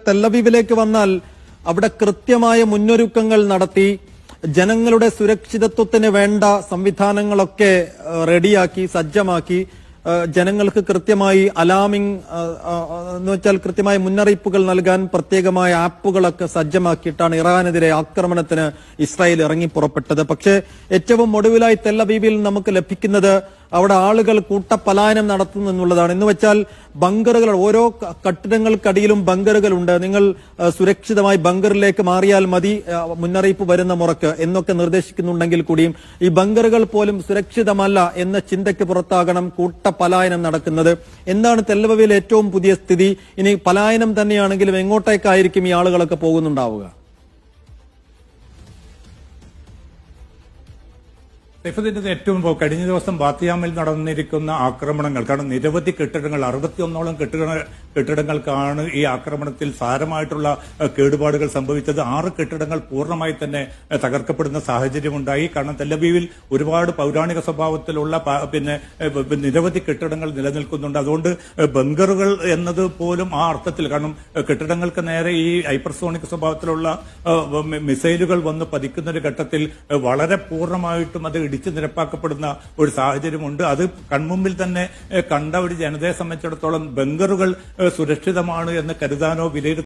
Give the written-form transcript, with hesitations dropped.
തെല്ലവീവിലേക്ക് വന്നാൽ അവിടെ കൃത്യമായ മുന്നൊരുക്കങ്ങൾ നടത്തി ജനങ്ങളുടെ സുരക്ഷിതത്വത്തിന് വേണ്ട സംവിധാനങ്ങളൊക്കെ റെഡിയാക്കി സജ്ജമാക്കി ജനങ്ങൾക്ക് കൃത്യമായി അലാമിംഗ് എന്ന് വെച്ചാൽ കൃത്യമായ മുന്നറിയിപ്പുകൾ നൽകാൻ പ്രത്യേകമായ ആപ്പുകളൊക്കെ സജ്ജമാക്കിയിട്ടാണ് ഇറാനെതിരെ ആക്രമണത്തിന് ഇസ്രായേൽ ഇറങ്ങി പുറപ്പെട്ടത്. പക്ഷേ ഏറ്റവും ഒടുവിലായി തെല്ലവീവിൽ നമുക്ക് ലഭിക്കുന്നത് അവിടെ ആളുകൾ കൂട്ടപലായനം നടത്തുന്നു എന്നുള്ളതാണ്. എന്ന് വെച്ചാൽ ബങ്കറുകൾ, ഓരോ കെട്ടിടങ്ങൾക്കടിയിലും ബങ്കറുകളുണ്ട്. നിങ്ങൾ സുരക്ഷിതമായി ബങ്കറിലേക്ക് മാറിയാൽ മതി മുന്നറിയിപ്പ് വരുന്ന മുറക്ക് എന്നൊക്കെ നിർദ്ദേശിക്കുന്നുണ്ടെങ്കിൽ കൂടിയും ഈ ബങ്കറുകൾ പോലും സുരക്ഷിതമല്ല എന്ന ചിന്തയ്ക്ക് പുറത്താകണം കൂട്ടപലായനം നടക്കുന്നത്. എന്താണ് തെല്ലവീവിലെ ഏറ്റവും പുതിയ സ്ഥിതി? ഇനി പലായനം തന്നെയാണെങ്കിലും എങ്ങോട്ടേക്കായിരിക്കും ഈ ആളുകളൊക്കെ പോകുന്നുണ്ടാവുക? സൈഫുദ്ദീന്റെ ഏറ്റവും കഴിഞ്ഞ ദിവസം ബാത്തിയാമിൽ നടന്നിരിക്കുന്ന ആക്രമണങ്ങൾ, കാരണം നിരവധി കെട്ടിടങ്ങൾ 61ഓളം കെട്ടിടങ്ങൾക്കാണ് ഈ ആക്രമണത്തിൽ സാരമായിട്ടുള്ള കേടുപാടുകൾ സംഭവിച്ചത്. 6 കെട്ടിടങ്ങൾ പൂർണ്ണമായി തന്നെ തകർക്കപ്പെടുന്ന സാഹചര്യമുണ്ടായി. കാരണം തെല്ലവീവിൽ ഒരുപാട് പൗരാണിക സ്വഭാവത്തിലുള്ള നിരവധി കെട്ടിടങ്ങൾ നിലനിൽക്കുന്നുണ്ട്. അതുകൊണ്ട് ബങ്കറുകൾ എന്നത് പോലും ആ അർത്ഥത്തിൽ, കാരണം കെട്ടിടങ്ങൾക്ക് നേരെ ഈ ഹൈപ്പർസോണിക് സ്വഭാവത്തിലുള്ള മിസൈലുകൾ വന്ന് പതിക്കുന്ന ഒരു ഘട്ടത്തിൽ വളരെ പൂർണ്ണമായിട്ടും അത് ഇടിച്ചു നിരപ്പാക്കപ്പെടുന്ന ഒരു സാഹചര്യമുണ്ട്. അത് കൺമുമ്പിൽ തന്നെ കണ്ട ഒരു ജനതയെ സംബന്ധിച്ചിടത്തോളം ബങ്കറുകൾ സുരക്ഷിതമാണ് എന്ന് കരുതാനോ വിലയിരുത്താനോ